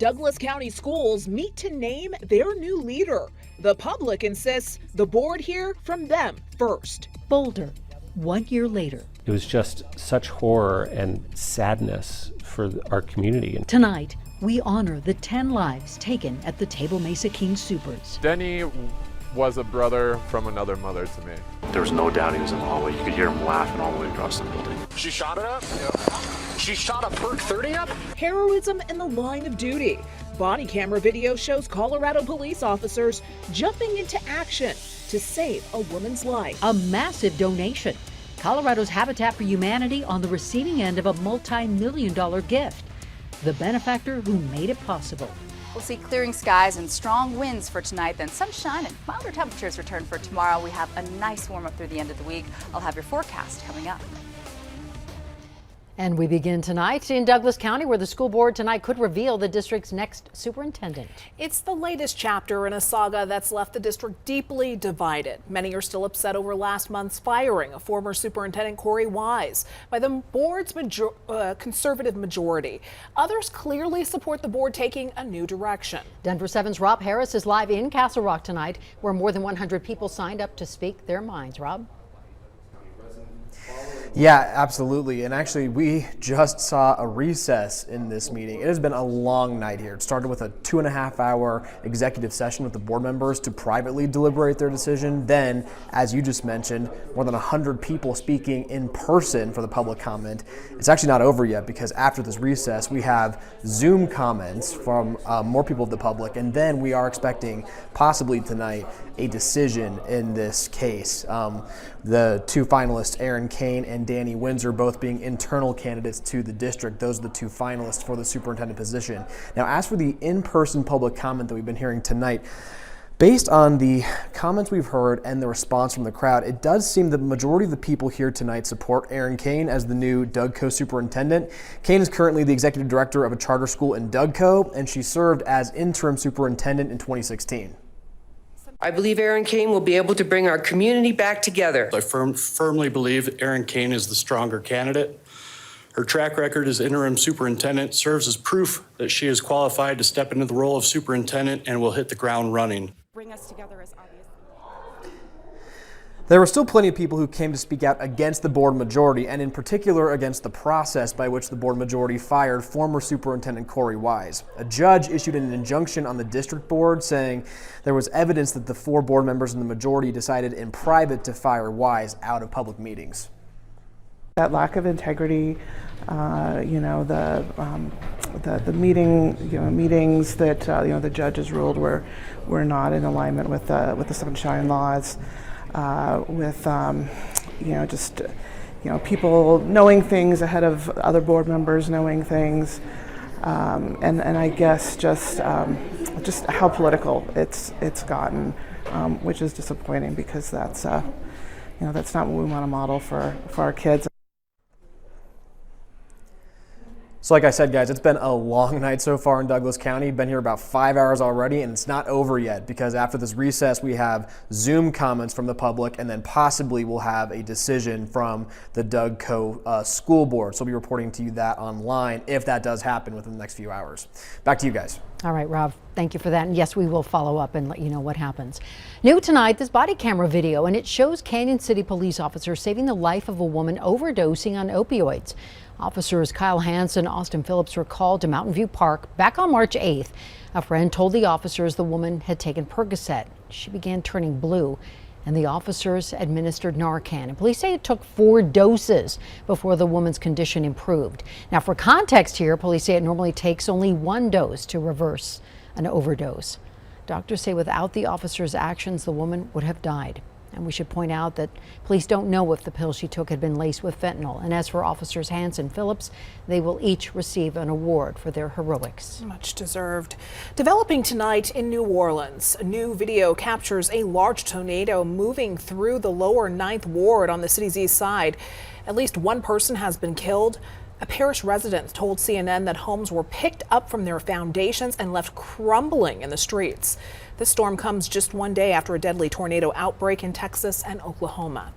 Douglas County schools meet to name their new leader. The public insists the board hear from them first. Boulder, 1 year later. It was just such horror and sadness for our community. Tonight, we honor the 10 lives taken at the Table Mesa King Supers. Denny was a brother from another mother to me. There was no doubt he was in the hallway. You could hear him laughing all the way across the building. She shot it up? Yeah. She shot a Perk 30 up? Heroism in the line of duty. Body camera video shows Colorado police officers jumping into action to save a woman's life. A massive donation. Colorado's Habitat for Humanity on the receiving end of a multi-million-dollar gift. The benefactor who made it possible. We'll see clearing skies and strong winds for tonight, then sunshine and milder temperatures return for tomorrow. We have a nice warm up through the end of the week. I'll have your forecast coming up. And we begin tonight in Douglas County, where the school board tonight could reveal the district's next superintendent. It's the latest chapter in a saga that's left the district deeply divided. Many are still upset over last month's firing of former Superintendent Corey Wise by the board's conservative majority. Others clearly support the board taking a new direction. Denver 7's Rob Harris is live in Castle Rock tonight, where more than 100 people signed up to speak their minds. Rob? Yeah, absolutely. And actually, we just saw a recess in this meeting. It has been a long night here. It started with a 2.5-hour executive session with the board members to privately deliberate their decision. Then, as you just mentioned, more than 100 people speaking in person for the public comment. It's actually not over yet, because after this recess, we have Zoom comments from more people of the public. And then we are expecting, possibly tonight, a decision in this case. The two finalists, Aaron Kane and Danny Windsor, both being internal candidates to the district. Those are the two finalists for the superintendent position. Now, as for the in-person public comment that we've been hearing tonight, based on the comments we've heard and the response from the crowd, it does seem that the majority of the people here tonight support Aaron Kane as the new Dougco superintendent. Kane is currently the executive director of a charter school in Dougco, and she served as interim superintendent in 2016. I believe Aaron Kane will be able to bring our community back together. I firmly believe Aaron Kane is the stronger candidate. Her track record as interim superintendent serves as proof that she is qualified to step into the role of superintendent and will hit the ground running. Bring us together as obvious. There were still plenty of people who came to speak out against the board majority, and in particular against the process by which the board majority fired former Superintendent Corey Wise. A judge issued an injunction on the district board saying there was evidence that the 4 board members in the majority decided in private to fire Wise out of public meetings. That lack of integrity, the meetings that the judges ruled were not in alignment with the sunshine laws. People knowing things ahead of other board members knowing things, and I guess just how political it's gotten, which is disappointing, because that's not what we want to model for our kids. So like I said, guys, it's been a long night so far in Douglas County. Been here about 5 hours already, and it's not over yet, because after this recess, we have Zoom comments from the public, and then possibly we'll have a decision from the Dougco school board. So we'll be reporting to you that online if that does happen within the next few hours. Back to you guys. All right, Rob, thank you for that. And yes, we will follow up and let you know what happens. New tonight, this body camera video, and it shows Canyon City police officers saving the life of a woman overdosing on opioids. Officers Kyle Hansen and Austin Phillips were called to Mountain View Park back on March 8th. A friend told the officers the woman had taken Percocet. She began turning blue, and the officers administered Narcan. And police say it took 4 doses before the woman's condition improved. Now, for context here, police say it normally takes only 1 dose to reverse an overdose. Doctors say without the officers' actions, the woman would have died. And we should point out that police don't know if the pill she took had been laced with fentanyl. And as for officers Hansen and Phillips, they will each receive an award for their heroics. Much deserved. Developing tonight in New Orleans, a new video captures a large tornado moving through the lower 9th Ward on the city's east side. At least 1 person has been killed. A parish resident told CNN that homes were picked up from their foundations and left crumbling in the streets. This storm comes just 1 day after a deadly tornado outbreak in Texas and Oklahoma.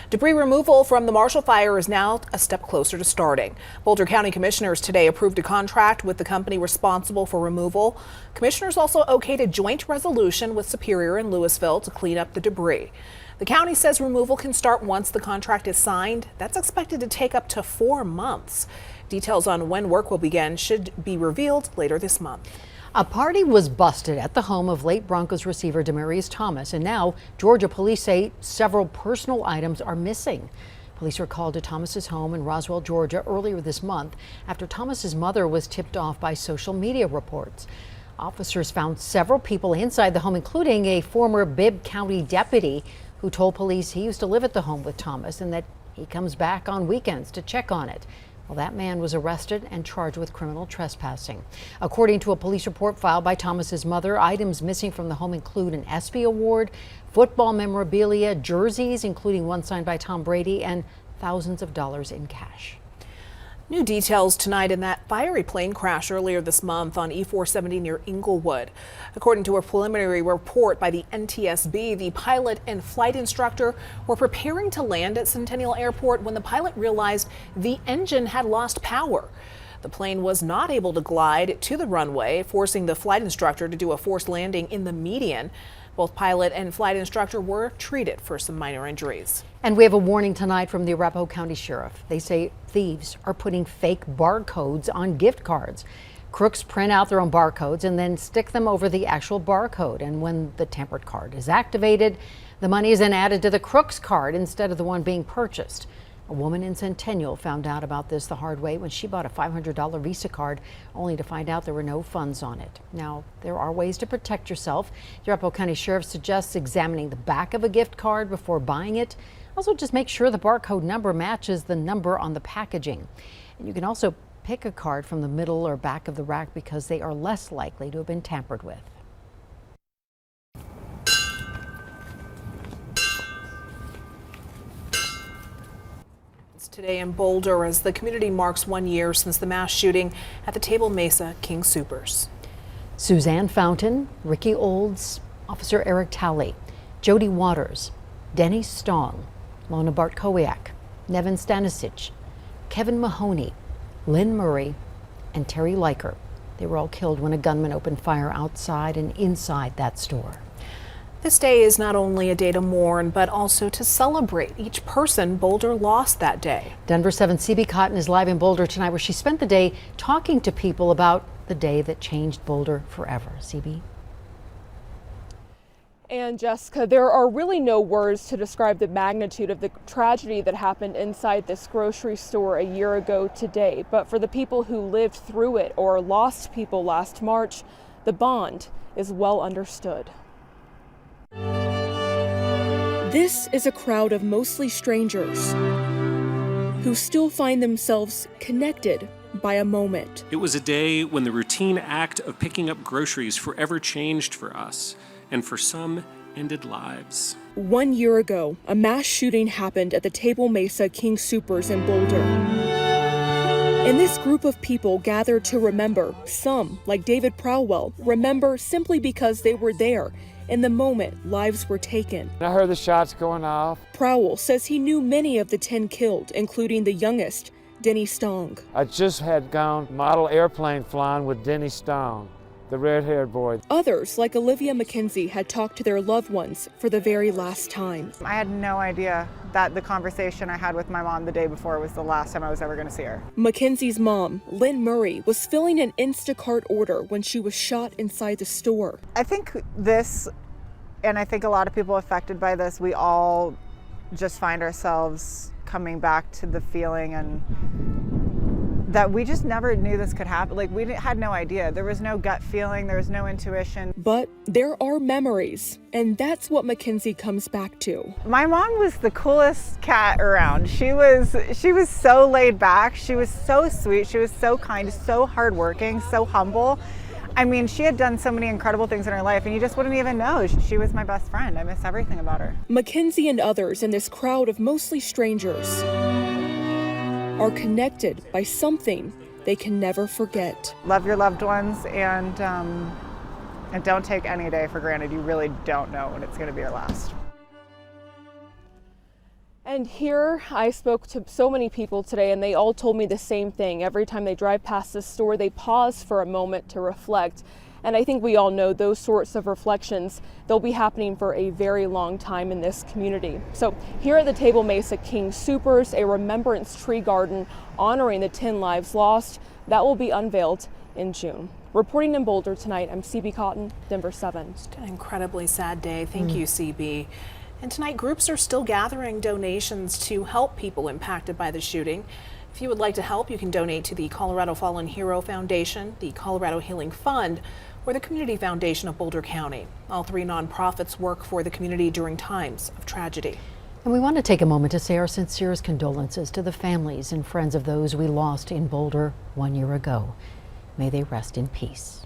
Debris removal from the Marshall Fire is now a step closer to starting. Boulder County commissioners today approved a contract with the company responsible for removal. Commissioners also okayed a joint resolution with Superior and Louisville to clean up the debris. The county says removal can start once the contract is signed. That's expected to take up to 4 months. Details on when work will begin should be revealed later this month. A party was busted at the home of late Broncos receiver Demaryius Thomas, and now Georgia police say several personal items are missing. Police were called to Thomas's home in Roswell, Georgia earlier this month after Thomas's mother was tipped off by social media reports. Officers found several people inside the home, including a former Bibb County deputy who told police he used to live at the home with Thomas and that he comes back on weekends to check on it. Well, that man was arrested and charged with criminal trespassing. According to a police report filed by Thomas's mother, items missing from the home include an ESPY award, football memorabilia, jerseys, including one signed by Tom Brady, and thousands of dollars in cash. New details tonight in that fiery plane crash earlier this month on E-470 near Inglewood. According to a preliminary report by the NTSB, the pilot and flight instructor were preparing to land at Centennial Airport when the pilot realized the engine had lost power. The plane was not able to glide to the runway, forcing the flight instructor to do a forced landing in the median. Both pilot and flight instructor were treated for some minor injuries. And we have a warning tonight from the Arapahoe County Sheriff. They say thieves are putting fake barcodes on gift cards. Crooks print out their own barcodes and then stick them over the actual barcode. And when the tampered card is activated, the money is then added to the crook's card instead of the one being purchased. A woman in Centennial found out about this the hard way when she bought a $500 Visa card, only to find out there were no funds on it. Now, there are ways to protect yourself. The Arapahoe County Sheriff suggests examining the back of a gift card before buying it. Also, just make sure the barcode number matches the number on the packaging. And you can also pick a card from the middle or back of the rack because they are less likely to have been tampered with. Today in Boulder as the community marks 1 year since the mass shooting at the Table Mesa King Soopers. Suzanne Fountain, Ricky Olds, Officer Eric Talley, Jody Waters, Denny Stong, Lona Bartkowiak, Nevin Stanisic, Kevin Mahoney, Lynn Murray, and Terry Leiker. They were all killed when a gunman opened fire outside and inside that store. This day is not only a day to mourn, but also to celebrate each person Boulder lost that day. Denver 7's CB Cotton is live in Boulder tonight, where she spent the day talking to people about the day that changed Boulder forever. CB? And Jessica, there are really no words to describe the magnitude of the tragedy that happened inside this grocery store a year ago today. But for the people who lived through it or lost people last March, the bond is well understood. This is a crowd of mostly strangers who still find themselves connected by a moment. It was a day when the routine act of picking up groceries forever changed for us, and for some, ended lives. 1 year ago, a mass shooting happened at the Table Mesa King Soopers in Boulder. And this group of people gathered to remember. Some, like David Prowell, remember simply because they were there. In the moment, lives were taken. I heard the shots going off. Prowell says he knew many of the 10 killed, including the youngest, Denny Stong. I just had gone model airplane flying with Denny Stong, the red-haired boy. Others, like Olivia McKenzie, had talked to their loved ones for the very last time. I had no idea that the conversation I had with my mom the day before was the last time I was ever going to see her. McKenzie's mom, Lynn Murray, was filling an Instacart order when she was shot inside the store. I think this, and I think a lot of people affected by this, we all just find ourselves coming back to the feeling and that we just never knew this could happen. Like, we had no idea. There was no gut feeling, there was no intuition. But there are memories, and that's what McKenzie comes back to. My mom was the coolest cat around. She was so laid back, she was so sweet, she was so kind, so hardworking, so humble. I mean, she had done so many incredible things in her life, and you just wouldn't even know. She was my best friend. I miss everything about her. McKenzie and others in this crowd of mostly strangers are connected by something they can never forget. Love your loved ones, and don't take any day for granted. You really don't know when it's going to be your last. And here I spoke to so many people today, and they all told me the same thing. Every time they drive past this store, they pause for a moment to reflect. And I think we all know those sorts of reflections, they'll be happening for a very long time in this community. So here at the Table Mesa King Supers, a remembrance tree garden honoring the 10 lives lost, that will be unveiled in June. Reporting in Boulder tonight, I'm CB Cotton, Denver 7. It's an incredibly sad day. Thank you, CB. And tonight, groups are still gathering donations to help people impacted by the shooting. If you would like to help, you can donate to the Colorado Fallen Hero Foundation, the Colorado Healing Fund, or the Community Foundation of Boulder County. All three nonprofits work for the community during times of tragedy. And we want to take a moment to say our sincerest condolences to the families and friends of those we lost in Boulder 1 year ago. May they rest in peace.